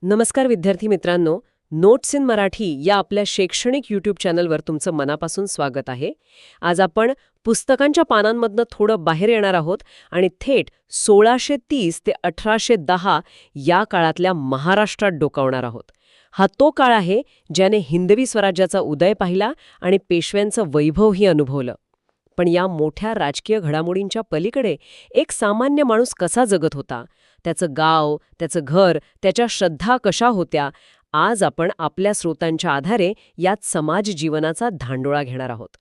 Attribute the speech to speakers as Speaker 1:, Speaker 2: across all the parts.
Speaker 1: नमस्कार विद्यार्थी मित्रांनो, नोट्स इन मराठी या आपल्या शैक्षणिक यूट्यूब चॅनलवर तुमचं मनापासून स्वागत आहे. आज आपण पुस्तकांच्या पानांमधनं थोडं बाहेर येणार आहोत आणि थेट 1630 ते 1810 या काळातल्या महाराष्ट्रात डोकावणार आहोत. हा तो काळ आहे ज्याने हिंदवी स्वराज्याचा उदय पाहिला आणि पेशव्यांचं वैभवही अनुभवलं. पण या मोठ्या राजकीय घडामोडींच्या पलीकडे एक सामान्य माणूस कसा जगत होता, त्याचं गाव, त्याचं घर, त्याच्या श्रद्धा कशा होत्या, आज आपण आपल्या स्रोतांच्या आधारे यात समाज जीवनाचा धांडोळा घेणार आहोत.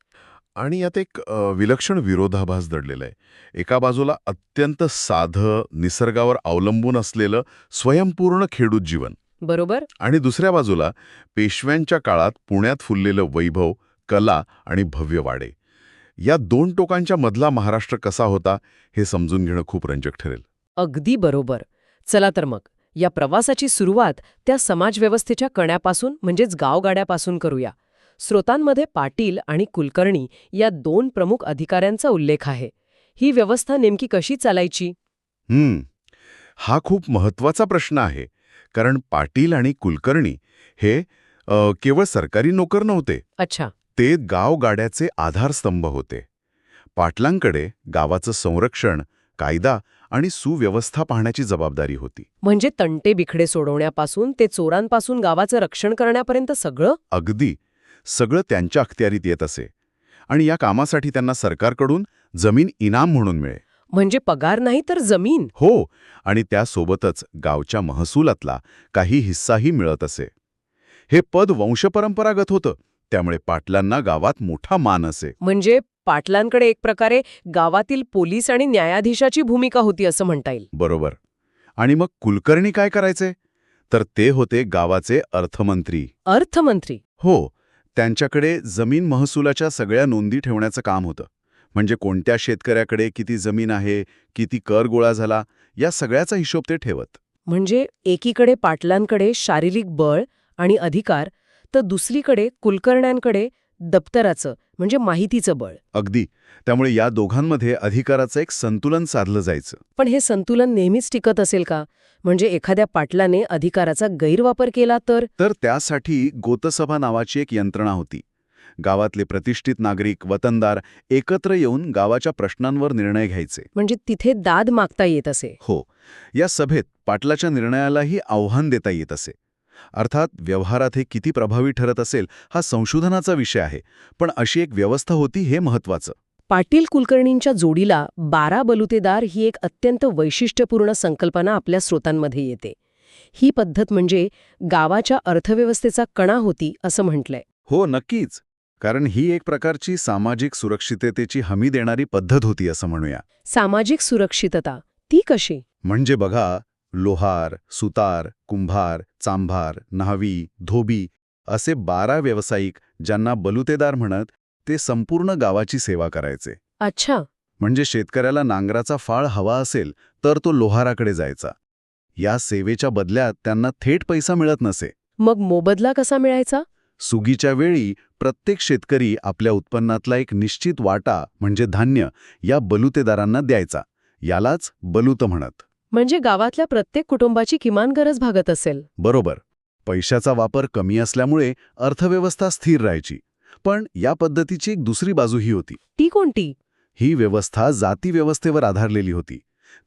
Speaker 2: आणि यात एक विलक्षण विरोधाभास दडलेला आहे. एका बाजूला अत्यंत साधं, निसर्गावर अवलंबून असलेलं स्वयंपूर्ण खेडूत जीवन,
Speaker 1: बरोबर?
Speaker 2: आणि दुसऱ्या बाजूला पेशव्यांच्या काळात पुण्यात फुललेलं वैभव, कला आणि भव्य वाडे. या दोन टोकांच्या मधला महाराष्ट्र कसा होता हे समजून घेणं खूप रंजक ठरेल.
Speaker 1: अगदी बरोबर. चला तर मग या प्रवासाची सुरुवात त्या समाजव्यवस्थेच्या कण्यापासून म्हणजेच गावगाड्यापासून करूया. स्रोतांमध्ये पाटील आणि कुलकर्णी या दोन प्रमुख अधिकाऱ्यांचा उल्लेख आहे. ही व्यवस्था नेमकी कशी चालायची?
Speaker 2: हा खूप महत्वाचा प्रश्न आहे. कारण पाटील आणि कुलकर्णी हे केवळ सरकारी नोकर नव्हते.
Speaker 1: अच्छा.
Speaker 2: ते गावगाड्याचे आधारस्तंभ होते. पाटलांकडे गावाचं संरक्षण, कायदा आणि सुव्यवस्था पाहण्याची जबाबदारी होती.
Speaker 1: म्हणजे तंटे बिखडे सोडवण्यापासून ते चोरांपासून गावाचं रक्षण करण्यापर्यंत सगळं?
Speaker 2: अगदी सगळं त्यांच्या अखत्यारीत येत असे. आणि या कामासाठी त्यांना सरकारकडून जमीन इनाम म्हणून मिळे.
Speaker 1: म्हणजे पगार नाही तर जमीन?
Speaker 2: हो, आणि त्यासोबतच गावच्या महसुलातला काही हिस्साही मिळत असे. हे पद वंशपरंपरागत होतं, त्यामुळे पाटलांना गावात मोठा मान असे.
Speaker 1: म्हणजे पाटलांकडे एक प्रकारे गावातील पोलीस आणि न्यायाधीशाची भूमिका होती असं म्हणता येईल.
Speaker 2: बरोबर. आणि मग कुलकर्णी काय करायचे? तर ते होते गावाचे अर्थमंत्री.
Speaker 1: अर्थमंत्री?
Speaker 2: हो, त्यांच्याकडे जमीन महसुलाच्या सगळ्या नोंदी ठेवण्याचं काम होतं. म्हणजे कोणत्या शेतकऱ्याकडे किती जमीन आहे, किती कर गोळा झाला, या सगळ्याचा हिशोब ते ठेवत.
Speaker 1: म्हणजे एकीकडे पाटलांकडे शारीरिक बळ आणि अधिकार, तर दुसरीकडे कुलकर्ण्यांकडे दप्तराचं म्हणजे माहितीचं बळ.
Speaker 2: अगदी. त्यामुळे या दोघांमध्ये अधिकाराचं एक संतुलन साधलं जायचं.
Speaker 1: पण हे संतुलन नेहमीच टिकत असेल का? म्हणजे एखाद्या पाटलाने अधिकाराचा गैरवापर केला तर?
Speaker 2: त्यासाठी गोतसभा नावाची एक यंत्रणा होती. गावातले प्रतिष्ठित नागरिक, वतनदार एकत्र येऊन गावाच्या प्रश्नांवर निर्णय घ्यायचे.
Speaker 1: म्हणजे तिथे दाद मागता येत असे?
Speaker 2: हो. या सभेत पाटलाच्या निर्णयालाही आव्हान देता येत असे. अर्थात व्यवहारात हे किती प्रभावी ठरत असेल हा संशोधनाचा विषय आहे, पण अशी एक व्यवस्था होती हे महत्वाचं.
Speaker 1: पाटील कुलकर्णींच्या जोडीला 12 बलुतेदार ही एक अत्यंत वैशिष्ट्यपूर्ण संकल्पना आपल्या स्रोतांमध्ये येते. ही पद्धत म्हणजे गावाच्या अर्थव्यवस्थेचा कणा होती असं म्हटलंय.
Speaker 2: हो, नक्कीच. कारण ही एक प्रकारची सामाजिक सुरक्षिततेची हमी देणारी पद्धत होती असं म्हणूया.
Speaker 1: सामाजिक सुरक्षितता ती कशी?
Speaker 2: म्हणजे बघा, लोहार, सुतार, कुंभार, चांभार, न्हावी, धोबी असे 12 व्यावसायिक ज्यांना बलुतेदार म्हणत, ते संपूर्ण गावाची सेवा करायचे.
Speaker 1: अच्छा.
Speaker 2: म्हणजे शेतकऱ्याला नांगराचा फाळ हवा असेल तर तो लोहाराकडे जायचा. या सेवेच्या बदल्यात त्यांना थेट पैसा मिळत नसे.
Speaker 1: मग मोबदला कसा मिळायचा?
Speaker 2: सुगीच्या वेळी प्रत्येक शेतकरी आपल्या उत्पन्नातला एक निश्चित वाटा म्हणजे धान्य या बलुतेदारांना द्यायचा. यालाच बलुत म्हणत.
Speaker 1: म्हणजे गावातल्या प्रत्येक कुटुंबाची किमान गरज भागत असेल.
Speaker 2: बरोबर. पैशाचा वापर कमी असल्यामुळे अर्थव्यवस्था स्थिर राहायची. पण या पद्धतीची एक दुसरी बाजूही होती.
Speaker 1: ती कोणती?
Speaker 2: ही व्यवस्था जाती व्यवस्थेवर आधारलेली होती.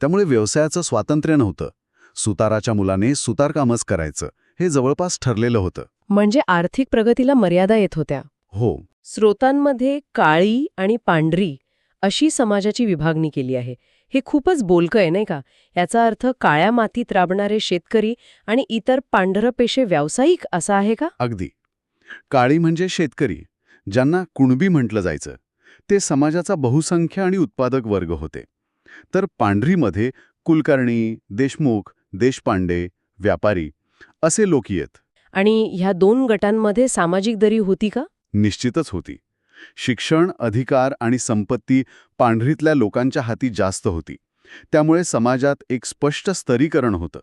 Speaker 2: त्यामुळे व्यवसायाचं स्वातंत्र्य नव्हतं. सुताराच्या मुलाने सुतारकामच करायचं हे जवळपास ठरलेलं होतं.
Speaker 1: म्हणजे आर्थिक प्रगतीला मर्यादा येत होत्या.
Speaker 2: हो.
Speaker 1: स्रोतांमध्ये काळी आणि पांढरी अशी समाजाची विभागणी केली आहे. हे खूपच बोलकं आहे नाही का? याचा अर्थ काळ्या मातीत राबणारे शेतकरी आणि इतर पांढरं पेशे व्यावसायिक असा आहे का?
Speaker 2: अगदी. काळी म्हणजे शेतकरी, ज्यांना कुणबी म्हटलं जायचं. ते समाजाचा बहुसंख्य आणि उत्पादक वर्ग होते. तर पांढरीमध्ये कुलकर्णी, देशमुख, देशपांडे, व्यापारी असे लोक येत.
Speaker 1: आणि ह्या दोन गटांमध्ये सामाजिक दरी होती का?
Speaker 2: निश्चितच होती. शिक्षण, अधिकार आणि संपत्ती पांढरीतल्या लोकांच्या हाती जास्त होती. त्यामुळे समाजात एक स्पष्ट स्तरीकरण होतं.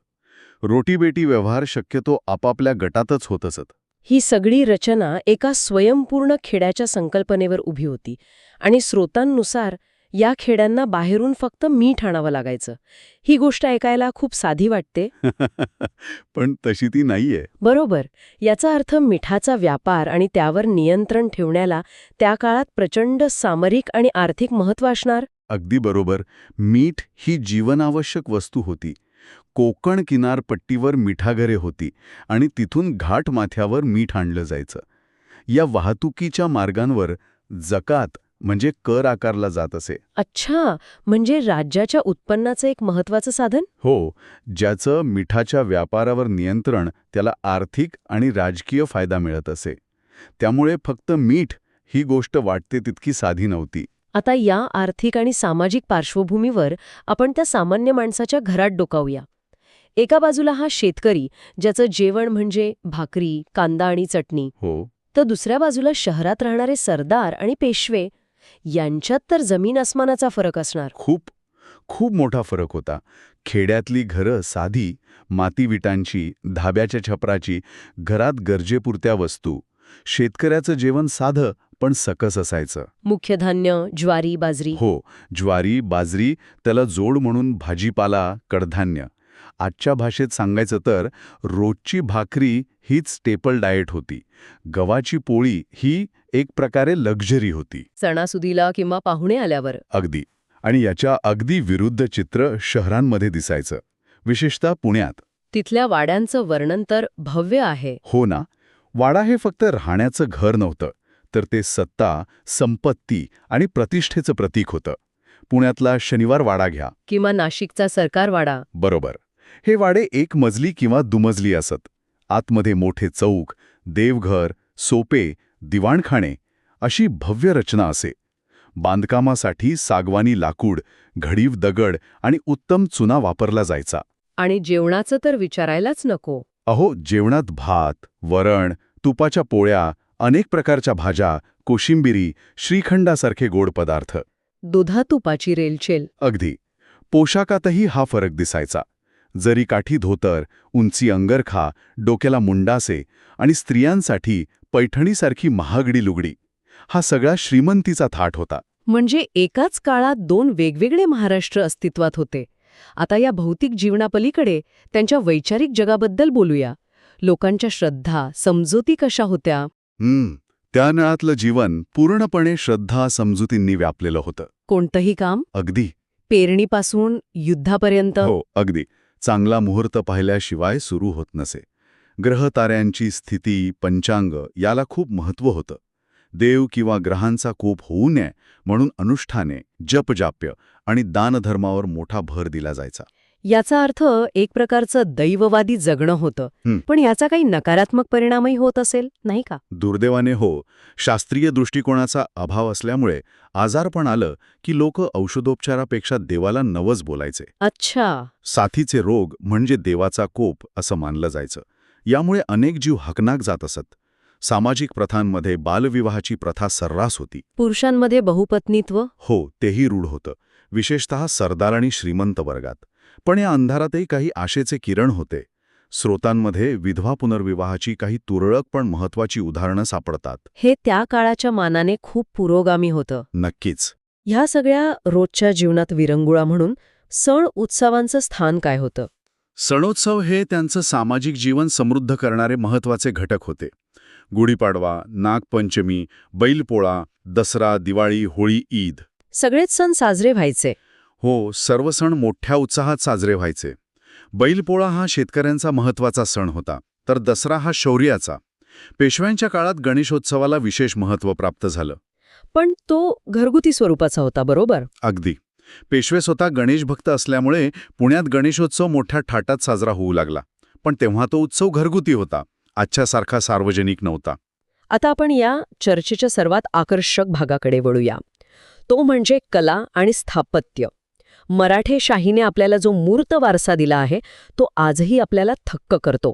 Speaker 2: रोटीबेटी व्यवहार शक्यतो आपापल्या गटातच होत असत.
Speaker 1: ही सगळी रचना एका स्वयंपूर्ण खेड्याच्या संकल्पनेवर उभी होती आणि स्रोतांनुसार या खेड्यांना बाहेरून फक्त मीठ आणावं लागायचं. ही गोष्ट ऐकायला खूप साधी वाटते.
Speaker 2: पण तशी ती नाहीये.
Speaker 1: बरोबर. याचा अर्थ मिठाचा व्यापार आणि त्यावर नियंत्रण ठेवण्याला त्या काळात प्रचंड सामरिक आणि आर्थिक महत्त्व असणार.
Speaker 2: अगदी बरोबर. मीठ ही जीवनावश्यक वस्तू होती. कोकण किनारपट्टीवर मिठागरे होती आणि तिथून घाटमाथ्यावर मीठ आणलं जायचं. या वाहतुकीच्या मार्गांवर जकात म्हणजे कर आकारला जात असे.
Speaker 1: अच्छा, म्हणजे राज्याच्या उत्पन्नाचं एक महत्त्वाचं साधन?
Speaker 2: हो, ज्याचं मिठाच्या व्यापारावर नियंत्रण त्याला आर्थिक आणि राजकीय फायदा मिळत असे. त्यामुळे फक्त मीठ ही गोष्ट वाटते तितकी साधी नव्हती.
Speaker 1: आता या आर्थिक आणि सामाजिक पार्श्वभूमीवर आपण त्या सामान्य माणसाच्या घरात डोकावूया. एका बाजूला हा शेतकरी, ज्याचं जेवण म्हणजे भाकरी, कांदा आणि चटणी,
Speaker 2: हो,
Speaker 1: तर दुसऱ्या बाजूला शहरात राहणारे सरदार आणि पेशवे. यांच्यात तर जमीन अस्मानाचा फरक असणार.
Speaker 2: खूप मोठा फरक होता. खेड्यातली घरं साधी, माती विटांची, धाब्याच्या छपराची, घरात गरजेपुरत्या वस्तू. शेतकऱ्याचं जेवण साधं पण सकस असायचं.
Speaker 1: मुख्य धान्य, ज्वारी, बाजरी.
Speaker 2: हो, ज्वारी, बाजरी, त्याला जोड म्हणून भाजीपाला, कडधान्य. आजच्या भाषेत सांगायचं तर रोजची भाकरी हीच स्टेपल डाएट होती. गव्हाची पोळी ही एक प्रकारे लक्झरी होती.
Speaker 1: सणासुदीला किंवा पाहुणे आल्यावर.
Speaker 2: अगदी. आणि याच्या अगदी विरुद्ध चित्र शहरांमध्ये दिसायचं, विशेषतः पुण्यात.
Speaker 1: तिथल्या वाड्यांचं वर्णन तर भव्य आहे.
Speaker 2: हो ना. वाडा हे फक्त राहण्याचं घर नव्हतं, तर ते सत्ता, संपत्ती आणि प्रतिष्ठेचं प्रतीक होतं. पुण्यातला शनिवार वाडा घ्या.
Speaker 1: किंवा नाशिकचा सरकार वाडा.
Speaker 2: बरोबर. हे वाडे एक मजली किंवा दुमजली असत. आतमध्ये मोठे चौक, देवघर, सोपे, दिवाणखाणे अशी भव्य रचना असे. बांधकामासाठी सागवानी लाकूड, घडीव दगड आणि उत्तम चुना वापरला जायचा.
Speaker 1: आणि जेवणाचं तर विचारायलाच नको.
Speaker 2: अहो, जेवणात भात, वरण, तुपाच्या पोळ्या, अनेक प्रकारच्या भाज्या, कोशिंबिरी, श्रीखंडासारखे गोड पदार्थ.
Speaker 1: दुधातुपाची रेलचेल.
Speaker 2: अगदी. पोशाखातही हा फरक दिसायचा. जरीकाठी धोतर, उंची अंगरखा, डोक्याला मुंडासे आणि स्त्रियांसाठी पैठणीसारखी महागडी लुगडी. हा सगळा श्रीमंतीचा थाट होता.
Speaker 1: म्हणजे एकाच काळात दोन वेगवेगळे महाराष्ट्र अस्तित्वात होते. आता या भौतिक जीवनापलीकडे त्यांच्या वैचारिक जगाबद्दल बोलूया. लोकांच्या श्रद्धा, समजुती कशा होत्या?
Speaker 2: त्या नळातलं जीवन पूर्णपणे श्रद्धा, समजुतींनी व्यापलेलं होतं.
Speaker 1: कोणतंही काम,
Speaker 2: अगदी.
Speaker 1: पेरणीपासून युद्धापर्यंत.
Speaker 2: हो, अगदी. चांगला मुहूर्त पाहिल्याशिवाय सुरू होत नसे. ग्रहताऱ्यांची स्थिती, पंचांग याला खूप महत्त्व होतं. देव किंवा ग्रहांचा कोप होऊ नये म्हणून अनुष्ठाने, जपजाप्य आणि दानधर्मावर मोठा भर दिला जायचा.
Speaker 1: याचा अर्थ एक प्रकारचं दैववादी जगणं होतं. पण याचा काही नकारात्मक परिणामही होत असेल, नाही का?
Speaker 2: दुर्दैवाने हो. शास्त्रीय दृष्टिकोनाचा अभाव असल्यामुळे आजारपण आलं की लोक औषधोपचारापेक्षा देवाला नवस बोलायचे.
Speaker 1: अच्छा.
Speaker 2: साथीचे रोग म्हणजे देवाचा कोप असं मानलं जायचं. यामुळे अनेक जीव हकनाक जात असत. सामाजिक प्रथांमध्ये बालविवाहाची प्रथा सर्रास होती.
Speaker 1: पुरुषांमध्ये बहुपत्नीत्व.
Speaker 2: हो, तेही रूढ होतं, विशेषतः सरदार आणि श्रीमंत वर्गात. पण या अंधारातही काही आशेचे किरण होते. स्रोतांमध्ये विधवा पुनर्विवाहाची काही तुरळक पण महत्वाची उदाहरणं सापडतात.
Speaker 1: हे त्या काळाच्या मानाने खूप पुरोगामी होतं.
Speaker 2: नक्कीच.
Speaker 1: ह्या सगळ्या रोजच्या जीवनात विरंगुळा म्हणून सण उत्सवांचं स्थान काय होतं?
Speaker 2: सणोत्सव हे त्यांचं सामाजिक जीवन समृद्ध करणारे महत्वाचे घटक होते. गुढीपाडवा, नागपंचमी, बैलपोळा, दसरा, दिवाळी, होळी, ईद.
Speaker 1: सगळेच सण साजरे व्हायचे.
Speaker 2: हो, सर्व सण मोठ्या उत्साहात साजरे व्हायचे. बैलपोळा हा शेतकऱ्यांचा महत्त्वाचा सण होता, तर दसरा हा शौर्याचा. पेशव्यांच्या काळात गणेशोत्सवाला विशेष महत्त्व प्राप्त झालं.
Speaker 1: पण तो घरगुती स्वरूपाचा होता, बरोबर?
Speaker 2: अगदी. पेशवे स्वतः गणेशभक्त असल्यामुळे पुण्यात गणेशोत्सव मोठ्या थाटात साजरा होऊ लागला. पण तेव्हा तो उत्सव घरगुती होता, आजच्यासारखा सार्वजनिक नव्हता.
Speaker 1: आता आपण या चर्चेच्या सर्वात आकर्षक भागाकडे वळूया. तो म्हणजे कला आणि स्थापत्य. मराठेशाहीने आपल्याला जो मूर्त वारसा दिला आहे तो आजही आपल्याला थक्क करतो.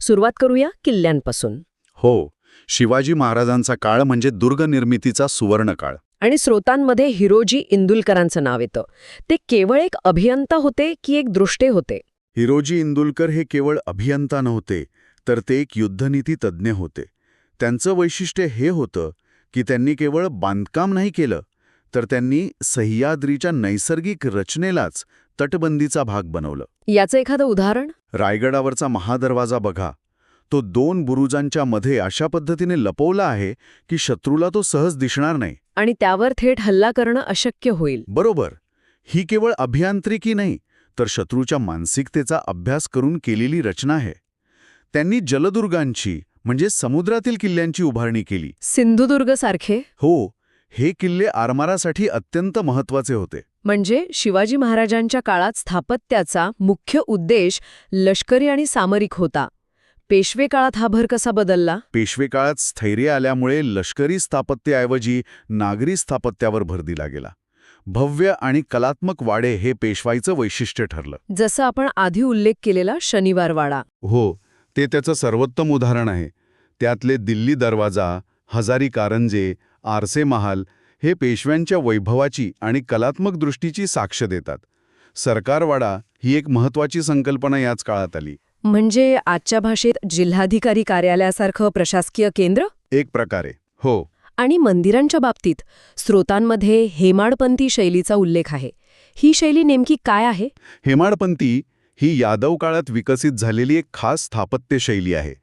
Speaker 1: सुरुवात करूया किल्ल्यांपासून.
Speaker 2: हो, शिवाजी महाराजांचा काळ म्हणजे दुर्गनिर्मितीचा सुवर्णकाळ.
Speaker 1: आणि स्रोतांमध्ये हिरोजी इंदुलकरांचं नाव येतं. ते केवळ एक अभियंता होते की एक दृष्टे होते?
Speaker 2: हिरोजी इंदुलकर हे केवळ अभियंता नव्हते, तर ते एक युद्धनीती तज्ज्ञ होते. त्यांचं वैशिष्ट्य हे होतं की त्यांनी केवळ बांधकाम नाही केलं, तर त्यांनी सह्याद्रीच्या नैसर्गिक रचनेलाच तटबंदीचा भाग बनवलं.
Speaker 1: याचं एखादं उदाहरण?
Speaker 2: रायगडावरचा महादरवाजा बघा. तो 2 बुरुजांच्या मध्ये अशा पद्धतीने लपवला आहे की शत्रूला तो सहज दिसणार नाही.
Speaker 1: आणि त्यावर थेट हल्ला करणं अशक्य होईल.
Speaker 2: बरोबर. ही केवळ अभियांत्रिकी नाही, तर शत्रूच्या मानसिकतेचा अभ्यास करून केलेली रचना आहे. त्यांनी जलदुर्गांची म्हणजे समुद्रातील किल्ल्यांची उभारणी केली.
Speaker 1: सिंधुदुर्ग सारखे?
Speaker 2: हो, हे किल्ले आरमारासाठी अत्यंत महत्वाचे होते.
Speaker 1: म्हणजे शिवाजी महाराजांच्या काळात स्थापत्याचा मुख्य उद्देश लष्करी आणि सामरिक होता. पेशवे काळात हा भर कसा बदलला?
Speaker 2: पेशवे काळात स्थैर्य आल्यामुळे लष्करी स्थापत्याऐवजी नागरी स्थापत्यावर भर दिला गेला. भव्य आणि कलात्मक वाडे हे पेशवाईचं वैशिष्ट्य ठरलं.
Speaker 1: जसं आपण आधी उल्लेख केलेला शनिवारवाडा.
Speaker 2: हो, ते त्याचं सर्वोत्तम उदाहरण आहे. त्यातले दिल्ली दरवाजा, हजारी कारंजे, आरसे महाल हे पेशव्यांच्या वैभवाची आणि कलात्मक दृष्टीची साक्ष देतात. सरकारवाडा ही एक महत्वाची संकल्पना याच काळात आली.
Speaker 1: म्हणजे आजच्या भाषेत जिल्हाधिकारी कार्यालयासारखं प्रशासकीय केंद्र?
Speaker 2: एक प्रकारे, हो.
Speaker 1: आणि मंदिरांच्या बाबतीत स्रोतांमध्ये हेमाडपंथी शैलीचा उल्लेख आहे. ही शैली नेमकी काय आहे?
Speaker 2: हेमाडपंथी ही यादव काळात विकसित झालेली एक खास स्थापत्य शैली आहे.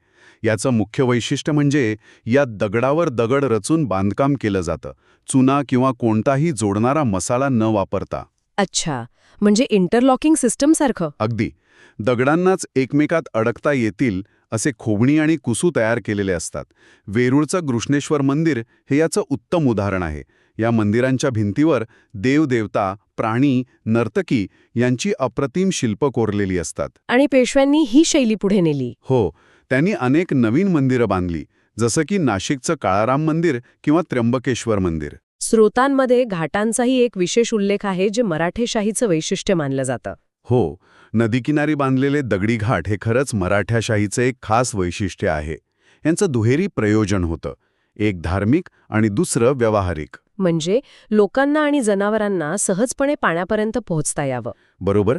Speaker 2: याचं मुख्य वैशिष्ट्य म्हणजे या दगडावर दगड रचून बांधकाम केलं जातं, चुना किंवा कोणताही जोडणारा मसाला न वापरता.
Speaker 1: अच्छा, म्हणजे इंटरलॉकिंग सिस्टम सारखं?
Speaker 2: अगदी. दगडांनाच एकमेकात अडकता येतील असे खोबणी आणि कुसू तयार केलेले असतात. वेरूळचं घृष्णेश्वर मंदिर हे याचं उत्तम उदाहरण आहे. या मंदिरांच्या भिंतीवर देवदेवता, प्राणी, नर्तकी यांची अप्रतिम शिल्प कोरलेली असतात.
Speaker 1: आणि पेशव्यांनी ही शैली पुढे नेली?
Speaker 2: हो, त्यांनी अनेक नवीन मंदिरं बांधली, जसं की नाशिकचं काळाराम मंदिर किंवा त्र्यंबकेश्वर मंदिर.
Speaker 1: स्रोतांमध्ये घाटांचाही एक विशेष उल्लेख आहे जे मराठेशाहीचं वैशिष्ट्य मानलं जातं.
Speaker 2: हो, नदीकिनारी बांधलेले दगडी घाट हे खरंच मराठ्याशाहीचं एक खास वैशिष्ट्य आहे. यांचं दुहेरी प्रयोजन होतं, एक धार्मिक आणि दुसरं व्यावहारिक.
Speaker 1: म्हणजे लोकांना आणि जनावरांना सहजपणे पाण्यापर्यंत पोहोचता यावं.
Speaker 2: बरोबर.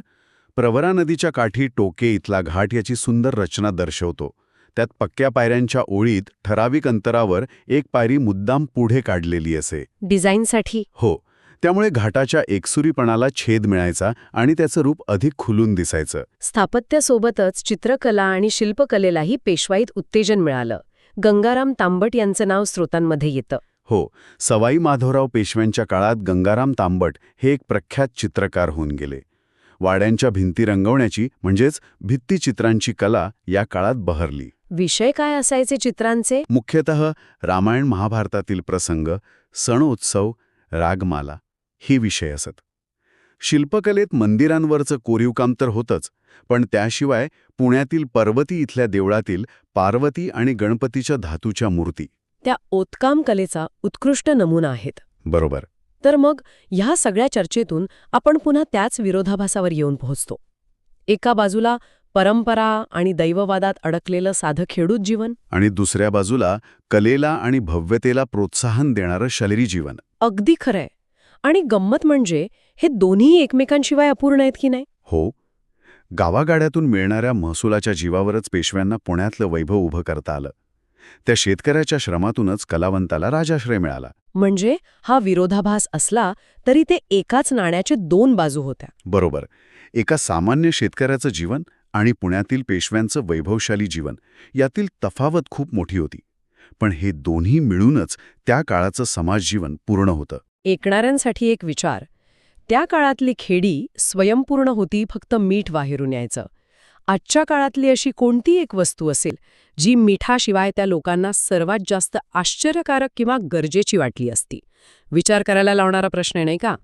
Speaker 2: प्रवरा नदीच्या काठी टोके इथला घाट याची सुंदर रचना दर्शवतो. त्यात पक्क्या पायऱ्यांच्या ओळीत ठराविक अंतरावर एक पायरी मुद्दाम पुढे काढलेली असे.
Speaker 1: डिझाईनसाठी?
Speaker 2: हो, त्यामुळे घाटाच्या एकसुरीपणाला छेद मिळायचा आणि त्याचं रूप अधिक खुलून दिसायचं.
Speaker 1: स्थापत्यासोबतच चित्रकला आणि शिल्पकलेलाही पेशवाईत उत्तेजन मिळालं. गंगाराम तांबट यांचं नाव स्रोतांमध्ये येतं.
Speaker 2: हो, सवाई माधवराव पेशव्यांच्या काळात गंगाराम तांबट हे एक प्रख्यात चित्रकार होऊन गेले. वाड्यांच्या भिंती रंगवण्याची म्हणजेच भित्तिचित्रांची कला या काळात बहरली.
Speaker 1: विषय काय असायचे चित्रांचे?
Speaker 2: मुख्यतः रामायण महाभारतातील प्रसंग, सणोत्सव, रागमाला हे विषय असत. शिल्पकलेत मंदिरांवरचं कोरीवकाम तर होतंच, पण त्याशिवाय पुण्यातील पर्वती इथल्या देवळातील पार्वती आणि गणपतीच्या धातूच्या मूर्ती
Speaker 1: त्या ओतकाम कलेचा उत्कृष्ट नमुना आहेत.
Speaker 2: बरोबर.
Speaker 1: तर मग ह्या सगळ्या चर्चेतून आपण पुन्हा त्याच विरोधाभासावर येऊन पोहोचतो. एका बाजूला परंपरा आणि दैववादात अडकलेलं साधं खेडूत जीवन,
Speaker 2: आणि दुसऱ्या बाजूला कलेला आणि भव्यतेला प्रोत्साहन देणारं शहरी जीवन.
Speaker 1: अगदी खरंय. आणि गंमत म्हणजे हे दोन्ही एकमेकांशिवाय अपूर्ण आहेत की नाही?
Speaker 2: हो, गावागाड्यातून मिळणाऱ्या महसुलाच्या जीवावरच पेशव्यांना पुण्यातलं वैभव उभं करता आलं. त्या शेतकऱ्याच्या श्रमातूनच कलावंताला राजाश्रय मिळाला.
Speaker 1: म्हणजे हा विरोधाभास असला तरी ते एकाच नाण्याचे 2 बाजू होत्या.
Speaker 2: बरोबर. एका सामान्य शेतकऱ्याचं जीवन आणि पुण्यातील पेशव्यांचं वैभवशाली जीवन यातील तफावत खूप मोठी होती. पण हे दोन्ही मिळूनच त्या काळाचं समाजजीवन पूर्ण होतं.
Speaker 1: ऐकणाऱ्यांसाठी एक विचार. त्या काळातली खेडी स्वयंपूर्ण होती, फक्त मीठ वाहेरून यायचं. आजच्या काळातली अशी कोणती एक वस्तू असेल जी मिठाशिवाय त्या लोकांना सर्वात जास्त आश्चर्यकारक किंवा गरजेची वाटली असती? विचार करायला लावणारा प्रश्न आहे, नाही का?